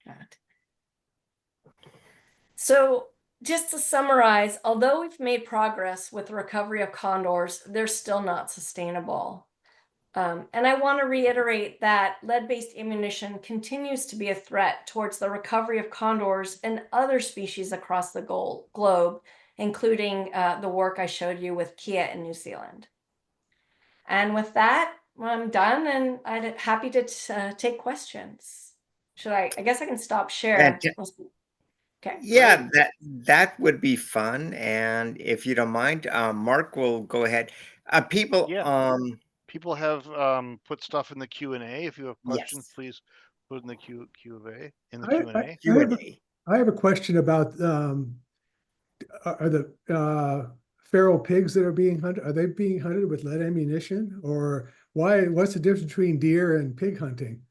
God. So just to summarize, although we've made progress with the recovery of condors, they're still not sustainable. And I want to reiterate that lead-based ammunition continues to be a threat towards the recovery of condors and other species across the globe, including the work I showed you with Kia in New Zealand. And with that, I'm done, and I'm happy to take questions. I guess I can stop share. Okay, Yeah, great. that would be fun. And if you don't mind, Mark will go ahead. People, Yeah, people have put stuff in the Q&A. If you have questions, yes, please put it in the Q&A in the I, I, Q&A. I have a, Q&A. I have a question about are the feral pigs that are being hunted, are they being hunted with lead ammunition? Or what's the difference between deer and pig hunting?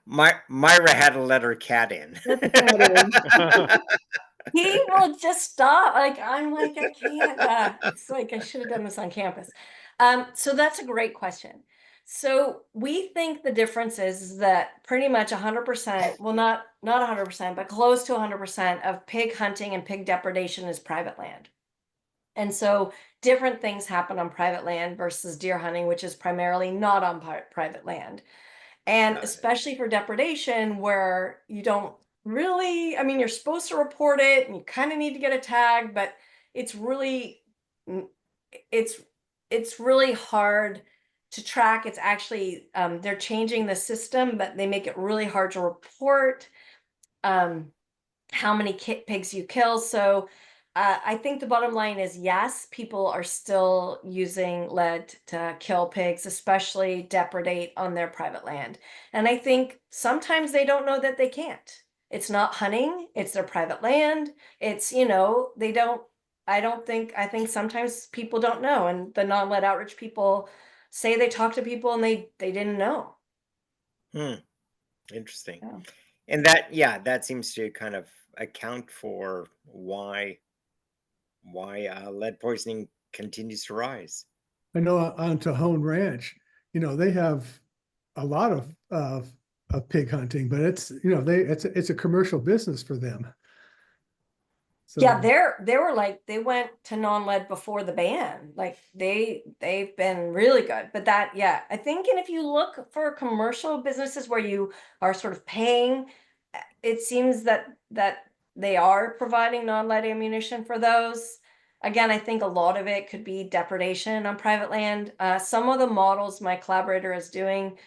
Myra had to let her cat in. He will just stop. Like, I'm like, I can't. It's like I should have done this on campus. So that's a great question. So we think the difference is that pretty much 100%, well, not 100%, but close to 100% of pig hunting and pig depredation is private land. And so different things happen on private land versus deer hunting, which is primarily not on private land. And Got it. especially for depredation, where you don't really, I mean, you're supposed to report it and you kind of need to get a tag, but it's really, it's it's really hard to track. It's actually they're changing the system, but they make it really hard to report um, how many pigs you kill. So I think the bottom line is yes, people are still using lead to kill pigs, especially depredate on their private land. And I think sometimes they don't know that they can't. It's not hunting, it's their private land. It's, they don't, I think sometimes people don't know. And the non-lead outreach people say they talk to people and they didn't know. Hmm, interesting. Yeah. And that seems to kind of account for why lead poisoning continues to rise. I know on Tejon Ranch, they have a lot of pig hunting, but it's a commercial business for them. So Yeah, they were like they went to non-lead before the ban. Like they've been really good. But I think, and if you look for commercial businesses where you are sort of paying, it seems that they are providing non-lead ammunition for those. Again, I think a lot of it could be depredation on private land. Some of the models my collaborator is doing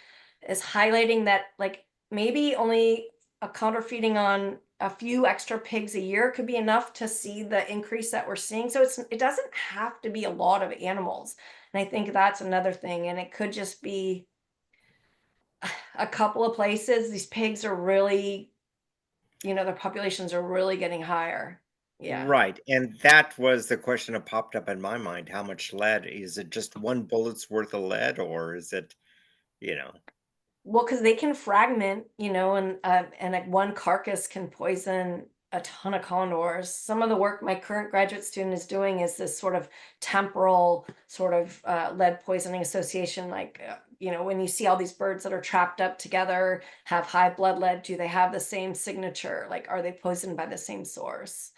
is highlighting that like maybe only a counter feeding on a few extra pigs a year could be enough to see the increase that we're seeing. So it doesn't have to be a lot of animals. And I think that's another thing. And it could just be a couple of places. These pigs are really, their populations are really getting higher. Yeah. Right. And that was the question that popped up in my mind. How much lead? Is it just one bullet's worth of lead, or is it, you know? Well, because they can fragment, and like one carcass can poison a ton of condors. Some of the work my current graduate student is doing is this sort of temporal sort of lead poisoning association. Like, when you see all these birds that are trapped up together, have high blood lead, do they have the same signature? Like, are they poisoned by the same source?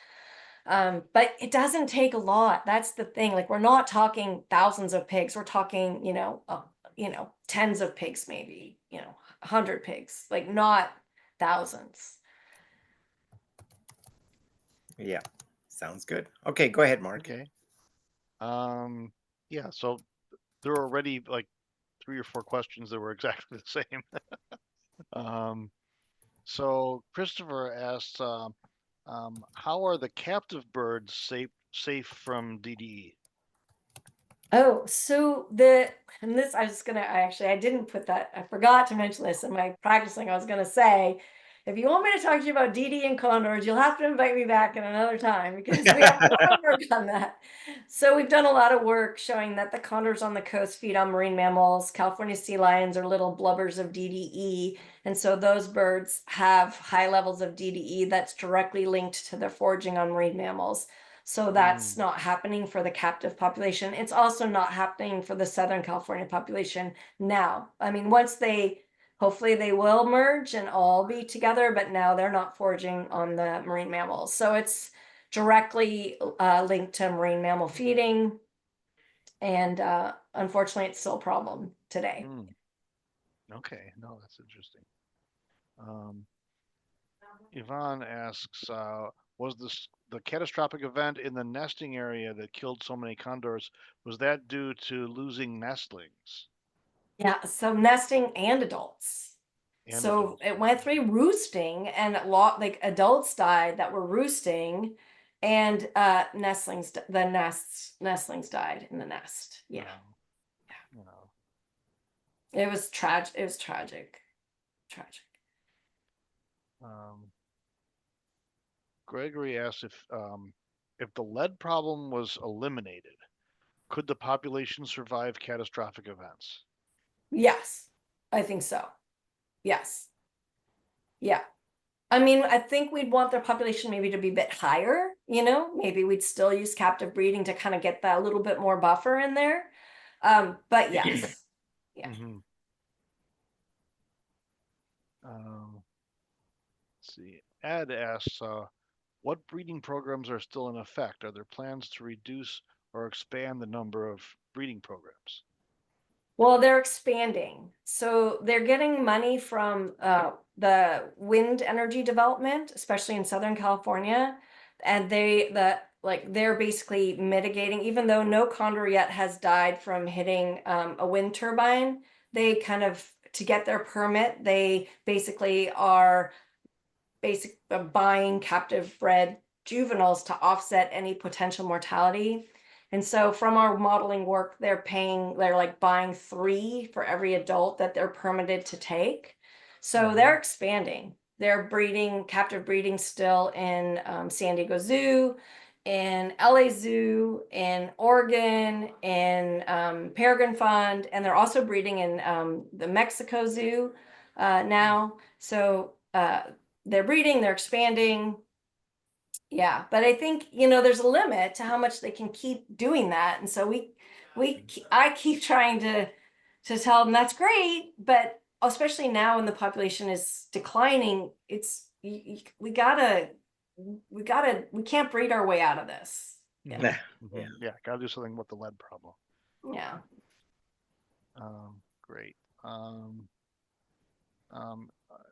But it doesn't take a lot. That's the thing. Like, we're not talking thousands of pigs. We're talking, tens of pigs, maybe, 100 pigs, like not thousands. Yeah. Sounds good. Okay, go ahead, Mark. Okay. Yeah, so there were already like 3 or 4 questions that were exactly the same. So Christopher asked, how are the captive birds safe from DDE? Oh, so and this I didn't put that, I forgot to mention this in my practicing. I was gonna say, if you want me to talk to you about DD and condors, you'll have to invite me back in another time because we have a lot of work on that. So we've done a lot of work showing that the condors on the coast feed on marine mammals. California sea lions are little blubbers of DDE. And so those birds have high levels of DDE that's directly linked to their foraging on marine mammals. So that's not happening for the captive population. It's also not happening for the Southern California population now. I mean, once they hopefully they will merge and all be together, but now they're not foraging on the marine mammals. So it's directly linked to marine mammal feeding. And unfortunately, it's still a problem today. Mm. Okay, no, that's interesting. Yvonne asks, was the catastrophic event in the nesting area that killed so many condors, was that due to losing nestlings Yeah, so nesting and adults. and So adults? it went through roosting, and a lot like adults died that were roosting, and nestlings died in the nest. Yeah. You know, It was tragic. It was tragic. Tragic. Gregory asks if the lead problem was eliminated, could the population survive catastrophic events? Yes, I think so. Yes. Yeah. I mean, I think we'd want their population maybe to be a bit higher, maybe we'd still use captive breeding to kind of get that little bit more buffer in there. But yes. Yeah. Mm-hmm. Let's see. Ed asks, what breeding programs are still in effect? Are there plans to reduce or expand the number of breeding programs? Well, they're expanding. So they're getting money from the wind energy development, especially in Southern California. And they're basically mitigating, even though no condor yet has died from hitting a wind turbine, they kind of, to get their permit, they basically are buying captive bred juveniles to offset any potential mortality. And so from our modeling work, they're like buying 3 for every adult that they're permitted to take. So they're expanding. They're breeding, captive breeding still in San Diego Zoo, in LA Zoo, in Oregon, in Peregrine Fund, and they're also breeding in the Mexico Zoo now. So they're breeding, they're expanding. Yeah, but I think, there's a limit to how much they can keep doing that. And so I keep trying to tell them that's great, but especially now when the population is declining, we can't breed our way out of this. Yeah. Yeah, gotta do something with the lead problem. Yeah. Great.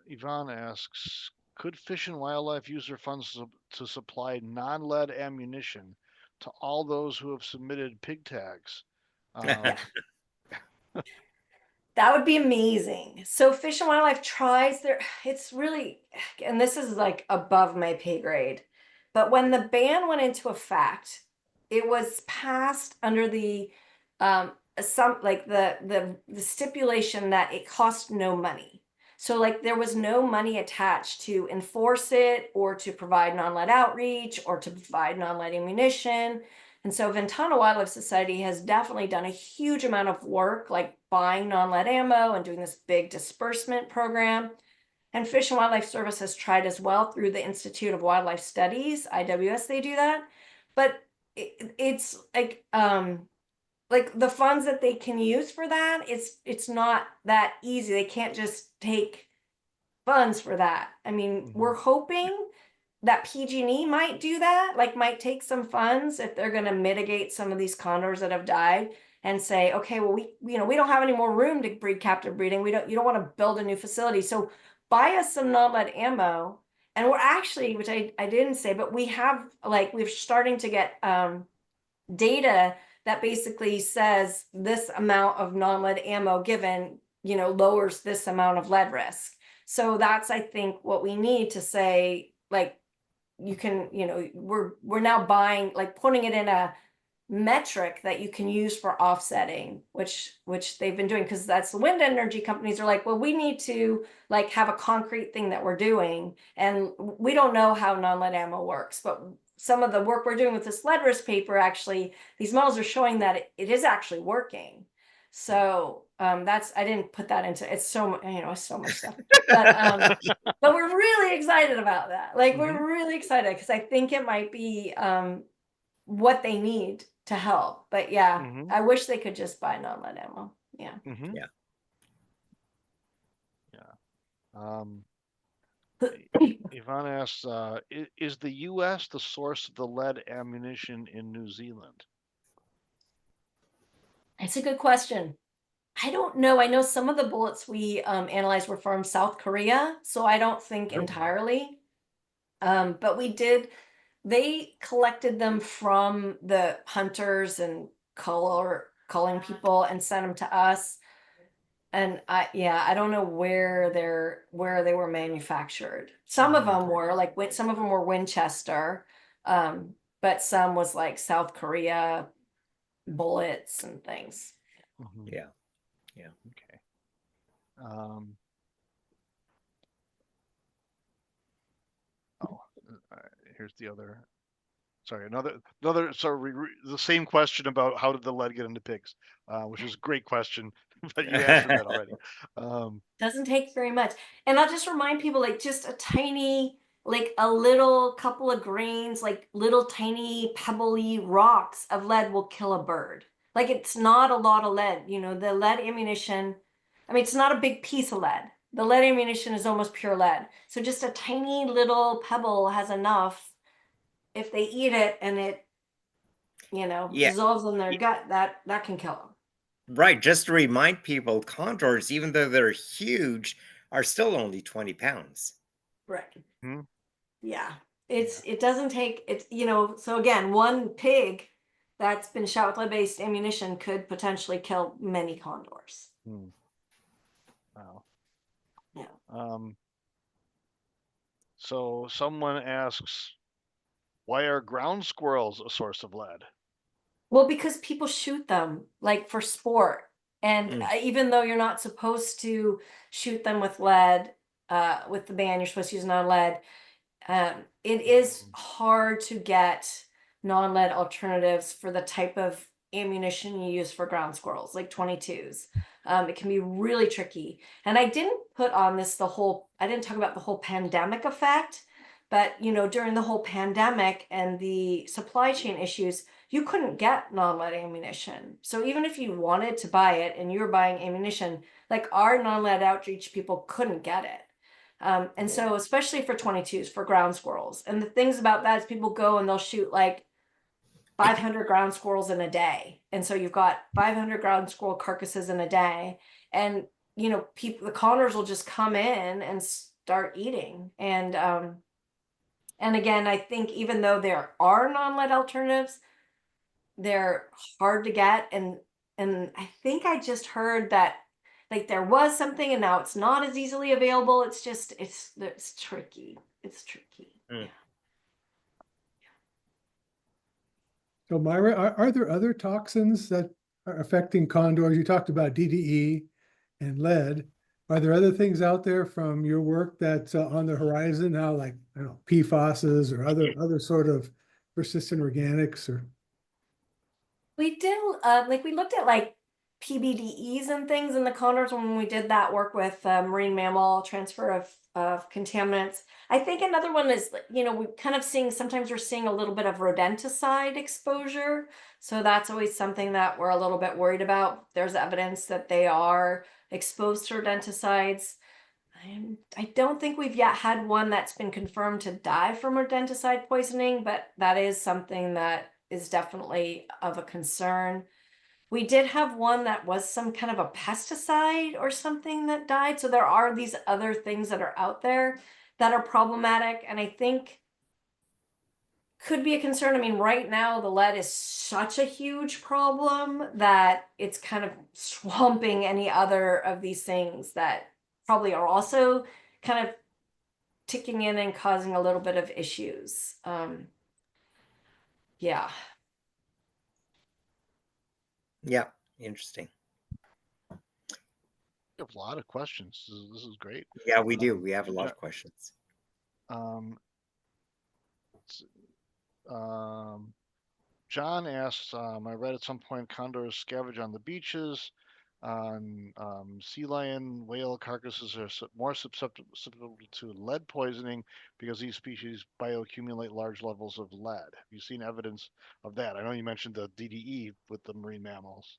Yvonne asks, could Fish and Wildlife use their funds to supply non-lead ammunition to all those who have submitted pig tags? Yeah. That would be amazing. So Fish and Wildlife tries it's really, and this is like above my pay grade, but when the ban went into effect, it was passed under the the stipulation that it cost no money. So like there was no money attached to enforce it or to provide non-lead outreach or to provide non-lead ammunition. And so Ventana Wildlife Society has definitely done a huge amount of work, like buying non-lead ammo and doing this big disbursement program. And Fish and Wildlife Service has tried as well through the Institute of Wildlife Studies, IWS, they do that. But it's like the funds that they can use for that, it's not that easy. They can't just take funds for that. I mean, we're hoping that PG&E might do that, like might take some funds if they're going to mitigate some of these condors that have died and say, okay, well, we don't have any more room to breed captive breeding. You don't want to build a new facility. So buy us some non-lead ammo. And we're actually, which I didn't say, but we're starting to get data that basically says this amount of non-lead ammo given, lowers this amount of lead risk. So that's, I think, what we need to say, like, you can, we're now buying, like putting it in a metric that you can use for offsetting, which they've been doing, because that's the wind energy companies are like, well, we need to like have a concrete thing that we're doing, and we don't know how non-lead ammo works, but some of the work we're doing with this lead risk paper, actually these models are showing that it is actually working. So that's, I didn't put that into, it's so so much stuff, but we're really excited about that. Like we're really excited because I think it might be what they need to help. But yeah, I wish they could just buy non-lead ammo. Yeah. Yeah. Um, Yvonne asks, is the U.S. the source of the lead ammunition in New Zealand? It's a good question. I don't know. I know some of the bullets we analyzed were from South Korea, so I don't think Nope. entirely. But they collected them from the hunters and culling people and sent them to us. And I don't know where they were manufactured. Some of them were some of them were Winchester, but some was like South Korea bullets and things. Mhm. Yeah. Yeah. Okay. Um, oh, here's the other. Sorry, another. Sorry, the same question about how did the lead get into pigs, which is a great question, but you answered that already. Doesn't take very much. And I'll just remind people, like, just a tiny, like a little couple of grains, like little tiny pebbly rocks of lead will kill a bird. Like, it's not a lot of lead. The lead ammunition, I mean, it's not a big piece of lead. The lead ammunition is almost pure lead. So just a tiny little pebble has enough. If they eat it and it, Yeah. dissolves in their gut, that can kill them. Right. Just to remind people, condors, even though they're huge, are still only 20 pounds. Right. Hmm? Yeah. Yeah. It doesn't take it, so again, one pig that's been shot with lead-based ammunition could potentially kill many condors. Hmm. Wow. Yeah. So someone asks, why are ground squirrels a source of lead? Well, because people shoot them like for sport. And Mm. even though you're not supposed to shoot them with lead, with the ban, you're supposed to use non-lead. It is hard to get non-lead alternatives for the type of ammunition you use for ground squirrels, like 22s. It can be really tricky. And I didn't talk about the whole pandemic effect, but during the whole pandemic and the supply chain issues, you couldn't get non-lead ammunition. So even if you wanted to buy it and you were buying ammunition, like our non-lead outreach people couldn't get it. And so, especially for 22s, for ground squirrels. And the things about that is people go and they'll shoot like 500 ground squirrels in a day. And so you've got 500 ground squirrel carcasses in a day. And, the condors will just come in and start eating. And again, I think even though there are non-lead alternatives, they're hard to get. And I think I just heard that like there was something and now it's not as easily available. It's tricky. It's tricky. Mm. Yeah. So Myra, are there other toxins that are affecting condors? You talked about DDE and lead. Are there other things out there from your work that's on the horizon now, like I don't know, PFASs or other sort of persistent organics or? We did we looked at like PBDEs and things in the condors when we did that work with marine mammal transfer of contaminants. I think another one is we kind of sometimes we're seeing a little bit of rodenticide exposure. So that's always something that we're a little bit worried about. There's evidence that they are exposed to rodenticides. I don't think we've yet had one that's been confirmed to die from rodenticide poisoning, but that is something that is definitely of a concern. We did have one that was some kind of a pesticide or something that died. So there are these other things that are out there that are problematic, and I think could be a concern. I mean, right now the lead is such a huge problem that it's kind of swamping any other of these things that probably are also kind of ticking in and causing a little bit of issues. Yeah. Yeah. Interesting. We have a lot of questions. This is great. Yeah, we do. We have a lot of questions. John asks, I read at some point condors scavenge on the beaches. Sea lion, whale carcasses are more susceptible to lead poisoning because these species bioaccumulate large levels of lead. Have you seen evidence of that? I know you mentioned the DDE with the marine mammals.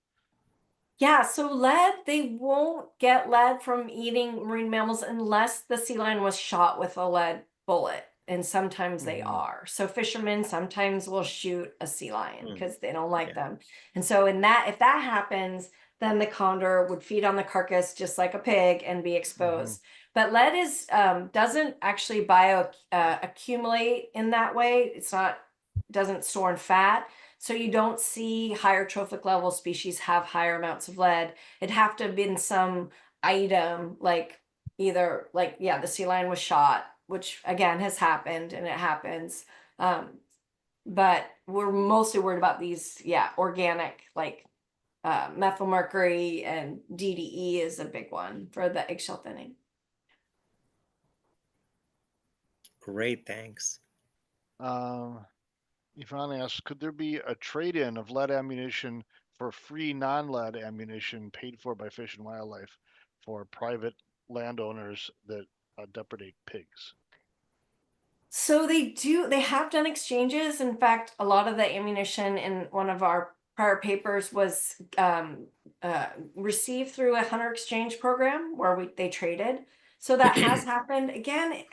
Yeah, so lead, they won't get lead from eating marine mammals unless the sea lion was shot with a lead bullet. And sometimes they Mhm. are. So fishermen sometimes will shoot a sea lion Mm, because they don't like yeah. them. And so if that happens, then the condor would feed on the carcass just like a pig and be Mhm. exposed. But lead is doesn't actually bio accumulate in that way. It's not doesn't store in fat. So you don't see higher trophic level species have higher amounts of lead. It'd have to have been some item like either like, yeah, the sea lion was shot, which again has happened and it happens. But we're mostly worried about these, yeah, organic like methylmercury, and DDE is a big one for the eggshell thinning. Great, thanks. Yvonne asks, could there be a trade-in of lead ammunition for free non-lead ammunition paid for by Fish and Wildlife for private landowners that depredate pigs? So they have done exchanges. In fact, a lot of the ammunition in one of our prior papers was received through a hunter exchange program where they traded. So that has happened. Again,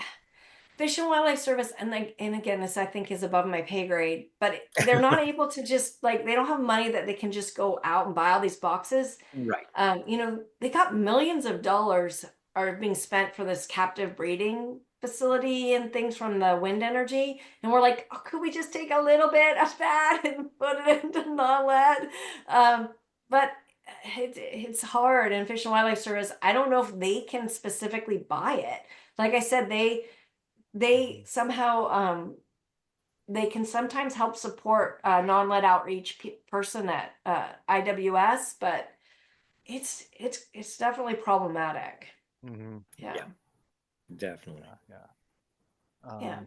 Fish and Wildlife Service, and like, and again, this I think is above my pay grade, but they're not able to just like, they don't have money that they can just go out and buy all these boxes. Right. They got millions of dollars are being spent for this captive breeding facility and things from the wind energy. And we're like, oh, could we just take a little bit of that and put it into non-lead? But it's hard. And Fish and Wildlife Service, I don't know if they can specifically buy it. Like I said, they somehow they can sometimes help support non-lead outreach person at IWS, but it's definitely problematic. Mm-hmm. Yeah. Yeah. Definitely. Yeah. Yeah.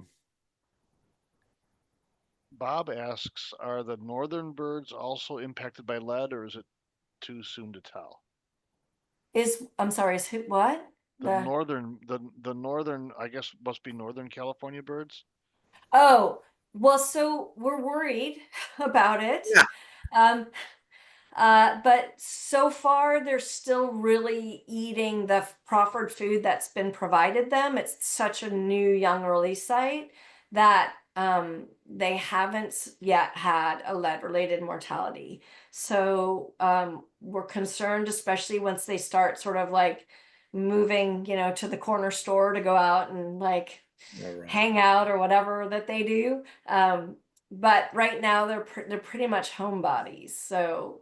Bob asks, are the northern birds also impacted by lead, or is it too soon to tell? I'm sorry, is who, what? The northern, I guess must be Northern California birds. Oh, well, so we're worried about it. Yeah. Um, but so far they're still really eating the proffered food that's been provided them. It's such a new young release site that they haven't yet had a lead related mortality. So we're concerned, especially once they start sort of like moving, to the corner store to go out and like All right. hang out or whatever that they do. But right now they're pretty much homebodies. So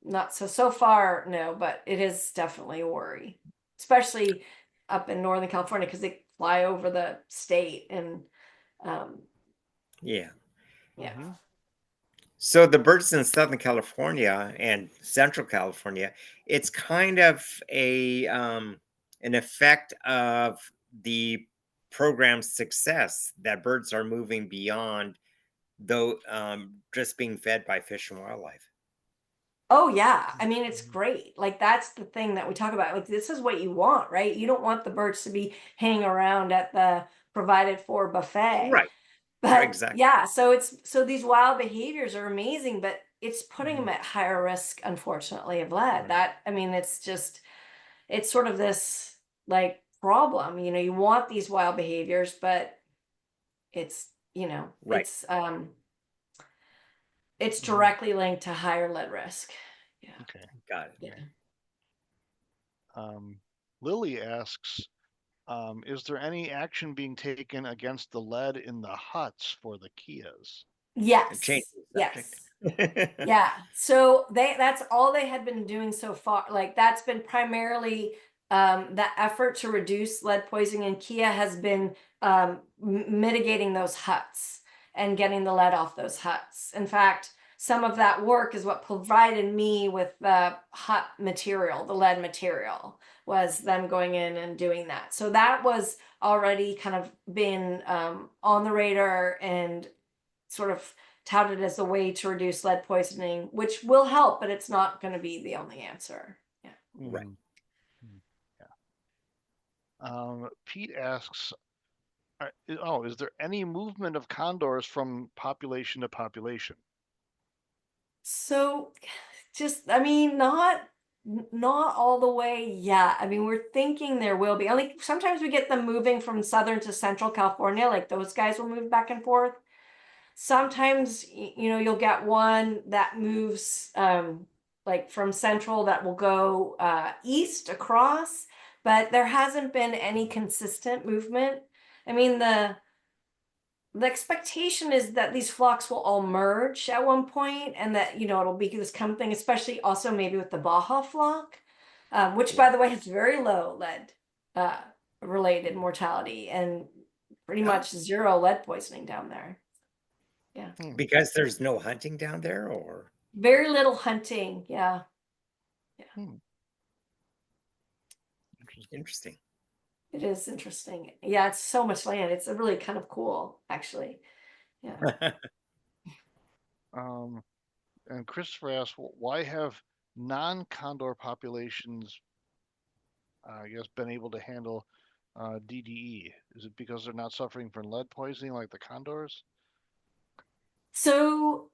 not so far, no, but it is definitely a worry, especially up in Northern California because they fly over the state and Yeah. yeah. Mm-hmm. So the birds in Southern California and Central California, it's kind of an effect of the program's success that birds are moving beyond though just being fed by Fish and Wildlife. Oh yeah. I mean, it's great. Like that's the thing that we talk about. Like this is what you want, right? You don't want the birds to be hanging around at the provided for buffet. Right. But Exactly. yeah, so these wild behaviors are amazing, but it's putting them Mhm. at higher risk, unfortunately, of lead. Right. That, I mean, it's sort of this like problem. You want these wild behaviors, but it's, Right. it's Mhm. directly linked to higher lead risk. Yeah. Okay. Got it. Yeah. Lily asks, is there any action being taken against the lead in the huts for the Kias? Change Yes. the subject. Yes. Yeah. So that's all they had been doing so far. Like that's been primarily the effort to reduce lead poisoning in Kia has been mitigating those huts and getting the lead off those huts. In fact, some of that work is what provided me with the hut material, the lead material, was them going in and doing that. So that was already kind of been on the radar and sort of touted as a way to reduce lead poisoning, which will help, but it's not going to be the only answer. Yeah. Right. Mhm. Yeah. Pete asks, is there any movement of condors from population to population? So just, I mean, not all the way yet. I mean, we're thinking there will be. Only sometimes we get them moving from Southern to Central California, like those guys will move back and forth. Sometimes, you'll get one that moves like from Central that will go east across, but there hasn't been any consistent movement. I mean, the expectation is that these flocks will all merge at one point, and that it'll be this come thing, especially also maybe with the Baja flock, which by the way has very low lead related mortality and pretty much zero lead poisoning down there. Yeah, Because there's no hunting down there, or very little hunting. Yeah, interesting. it is interesting. Yeah, it's so much land. It's really kind of cool, actually. Yeah. And Christopher asked, why have non-condor populations, I guess, been able to handle DDE? Is it because they're not suffering from lead poisoning like the condors? So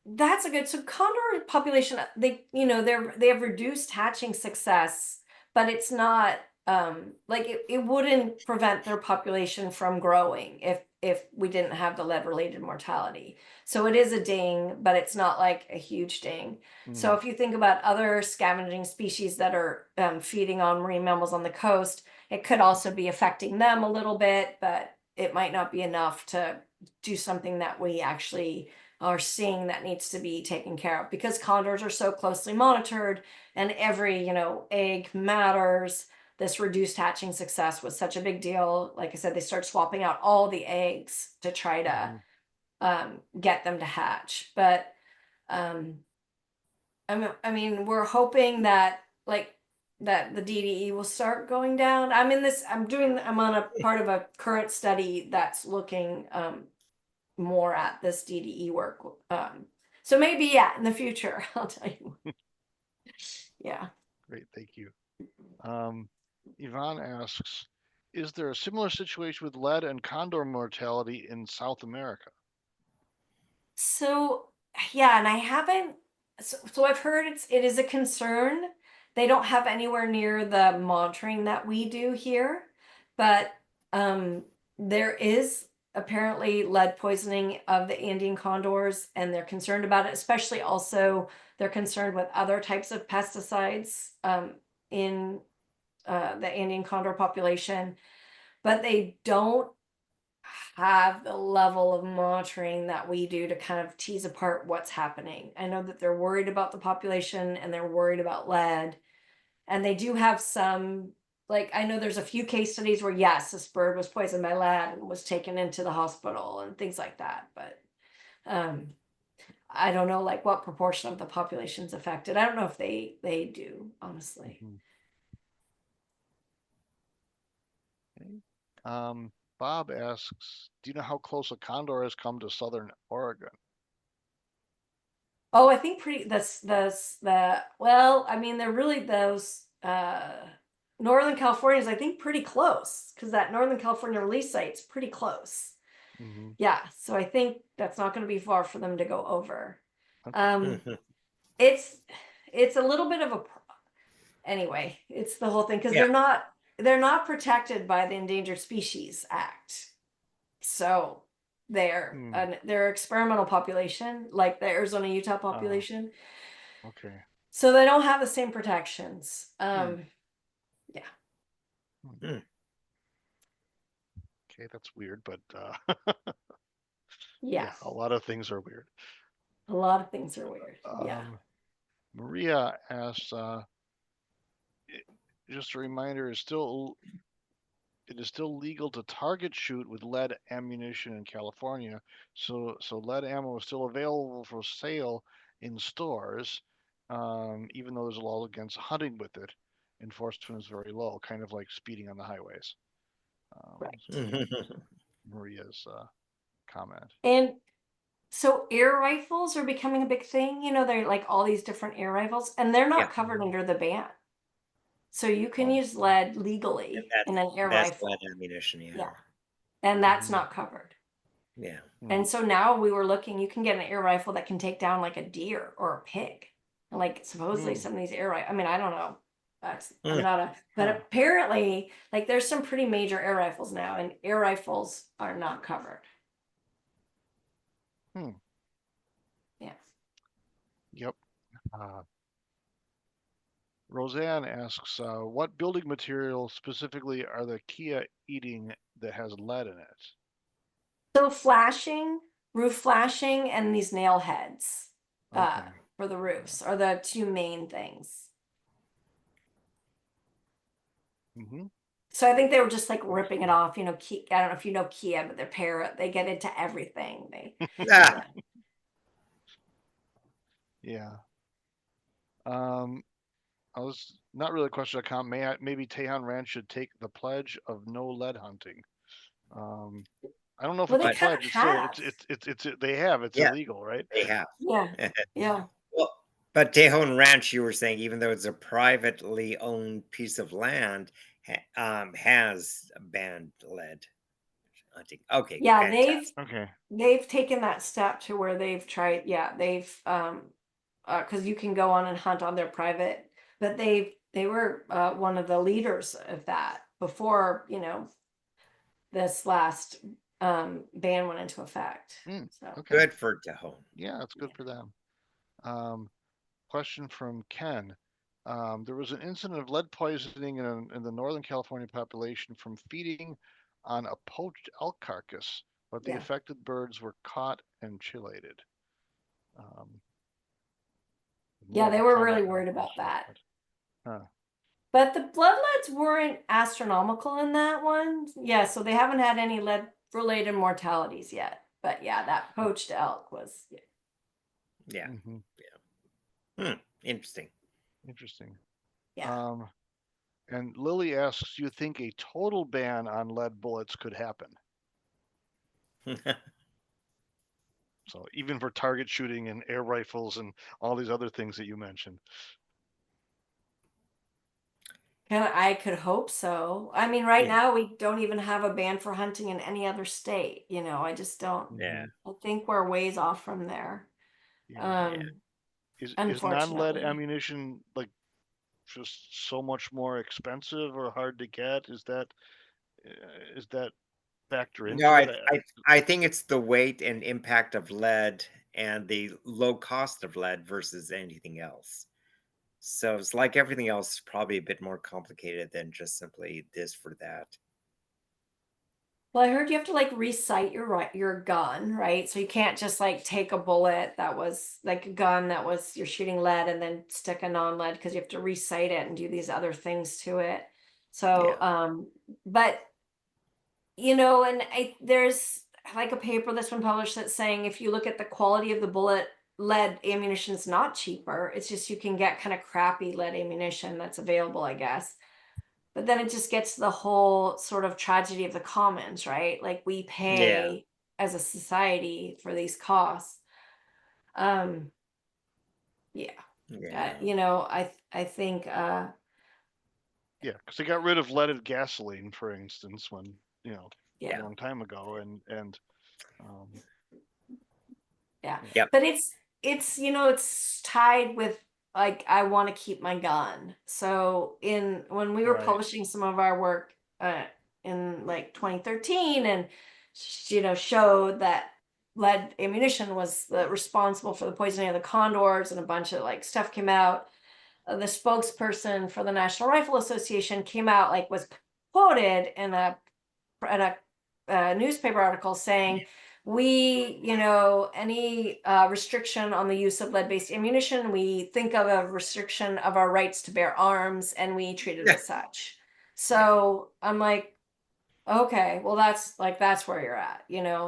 that's a good. So condor population, they have reduced hatching success, but it's not like it wouldn't prevent their population from growing if we didn't have the lead related mortality. So it is a ding, but it's not like a huge ding. So if you think about other scavenging species that are feeding on marine mammals on the coast, it could also be affecting them a little bit, but it might not be enough to do something that we actually are seeing that needs to be taken care of, because condors are so closely monitored and every egg matters. This reduced hatching success was such a big deal. Like I said, they start swapping out all the eggs to try to get them to hatch. But I mean, we're hoping that that the DDE will start going down. I'm on a part of a current study that's looking more at this DDE work. So maybe, in the future, I'll tell you. Yeah. Great, thank you. Yvonne asks, is there a similar situation with lead and condor mortality in South America? So yeah, and I haven't. So I've heard it is a concern. They don't have anywhere near the monitoring that we do here, but there is apparently lead poisoning of the Andean condors, and they're concerned about it. Especially also, they're concerned with other types of pesticides in the Andean condor population, but they don't have the level of monitoring that we do to kind of tease apart what's happening. I know that they're worried about the population and they're worried about lead, and they do have some, like, I know there's a few case studies where yes, this bird was poisoned by lead and was taken into the hospital and things like that, but I don't know like what proportion of the population's affected. I don't know if they do, honestly. Bob asks, do you know how close a condor has come to southern Oregon? Oh, I think well, I mean, they're really those Northern Californians, I think pretty close, because that Northern California release site's pretty close. Yeah, so I think that's not going to be far for them to go over. It's a little bit of a anyway, it's the whole thing, because they're not protected by the Endangered Species Act. So they're experimental population, like the Arizona Utah population. Okay. So they don't have the same protections. Yeah. Okay, that's weird, but Yes. yeah, a lot of things are weird. A lot of things are weird. Yeah. Maria asks, just a reminder, it is still legal to target shoot with lead ammunition in California. So lead ammo is still available for sale in stores, even though there's a law against hunting with it. Enforcement is very low, kind of like speeding on the highways. Right. Maria's comment. And so air rifles are becoming a big thing. They're like all these different air rifles, and they're not covered under the ban. So you can use lead legally in an air rifle. Lead ammunition, yeah. And that's not covered. Yeah. And so now we were looking, you can get an air rifle that can take down like a deer or a pig. And like supposedly some of these air rifles, I mean, I don't know. I'm Hmm. not but Huh. apparently, like there's some pretty major air rifles now, and air rifles are not covered. Hmm. Yeah. Yep. Roseanne asks, what building material specifically are the Kia eating that has lead in it? So flashing, roof flashing, and these nail heads Okay. for the roofs are the two main things. Mm-hmm. So I think they were just like ripping it off, I don't know if you know Kia, but they get into everything. Ah, Yeah. I was not really a question of comment. Maybe Tejon Ranch should take the pledge of no lead hunting. I don't know if Well, it's a they kind of pledge. It's still have. it's they have. It's yeah, illegal, right? they have. Yeah. Yeah. Well, but Tejon Ranch, you were saying, even though it's a privately owned piece of land, has banned lead hunting. Okay, Yeah, fantastic. Okay. they've taken that step to where they've tried, they've because you can go on and hunt on their private, but they were one of the leaders of that before, this last ban went into effect. Mm, So okay. Good for Tejon. Yeah, it's good for them. Question from Ken. There was an incident of lead poisoning in the Northern California population from feeding on a poached elk carcass, but the yeah. affected birds were caught and chelated. Yeah, More of they a were comment really on the worried about question, that. huh. But the bloodlets weren't astronomical in that one. Yeah, so they haven't had any lead related mortalities yet. But yeah, that poached elk was Yeah. Mm-hmm. Interesting. Interesting. yeah. And Lily asks, do you think a total ban on lead bullets could happen? So even for target shooting and air rifles and all these other things that you mentioned. I could hope so. I mean, right Yeah. now we don't even have a ban for hunting in any other state. I just don't. Yeah. I think we're ways off from there. Yeah. Yeah. Is non-lead Unfortunately. ammunition like just so much more expensive or hard to get? Is that factor No, into it? I think it's the weight and impact of lead and the low cost of lead versus anything else. So it's like everything else, probably a bit more complicated than just simply this for that. Well, I heard you have to like recite your gun, right? So you can't just like take a bullet that was like a gun that was you're shooting lead and then stick a non-lead because you have to recite it and do these other things to it. So, Yeah. but and there's like a paper that's been published that's saying if you look at the quality of the bullet, lead ammunition is not cheaper. It's just you can get kind of crappy lead ammunition that's available, I guess. But then it just gets to the whole sort of tragedy of the commons, right? Like we Yeah. pay as a society for these costs. Um, yeah. Yeah. I think Yeah, because they got rid of leaded gasoline, for instance, when a yeah. long time ago, and um, Yeah. Yep. But it's tied with like I want to keep my gun. So when we were right. publishing some of our work in like 2013 and showed that lead ammunition was responsible for the poisoning of the condors and a bunch of like stuff came out. The spokesperson for the National Rifle Association came out like was quoted in a newspaper article saying any restriction on the use of lead-based ammunition, we think of a restriction of our rights to bear arms and we treat it as such. Yeah. So I'm like, okay, well that's where you're at,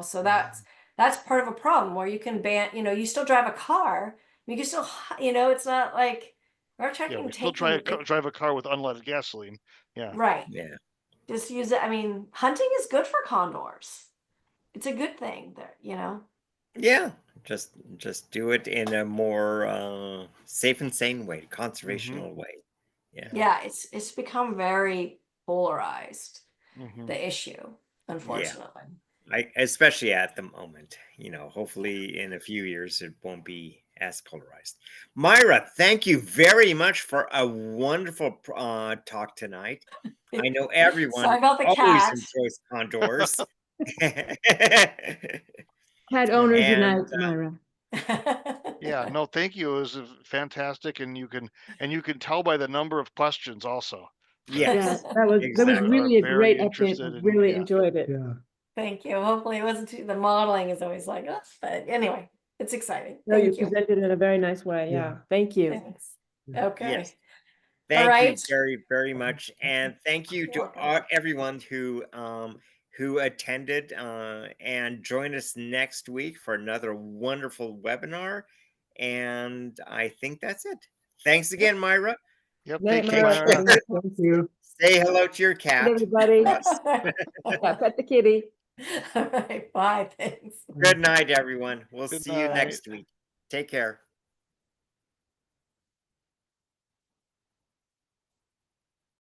so that's part of a problem where you can ban, you still drive a car, you can still, it's not like we're Yeah, checking we still taking drive a car with unleaded gasoline. Yeah. right. Yeah. Just use it. I mean, hunting is good for condors. It's a good thing there. Yeah. Just do it in a more safe and sane way, Mm-hmm. conservational way. Yeah. Yeah. Yeah, it's become very polarized, Mm-hmm. the issue, Yeah. unfortunately. especially at the moment, hopefully in a few years it won't be as polarized. Myra, thank you very much for a wonderful talk tonight. I know everyone Sorry about the always cat. enjoys condors. Cat owners And unite, Myra. Yeah, no, thank you. It was fantastic, and you can tell by the number of questions also. Yeah, yes, that was exactly. really a Very great update. interested I in, really yeah. enjoyed it. Yeah. Thank you. Hopefully it wasn't too, the modeling is always like, oh, but anyway, it's exciting. No, you Thank you. presented in a very nice way. Yeah. Yeah, thank you. Thanks. Yeah. Okay. Yes. Thank you right. very, very much, and thank you to everyone who attended and join us next week for another wonderful webinar. And I think that's it. Thanks again, Myra. Yep, Night, thank you, Myra. Myra. Thank you. Say hello to your Good, cat. everybody. for us. Yeah, pet the kitty. All right. Bye. Thanks. Good night, everyone. We'll Good see you night. next week. Take care.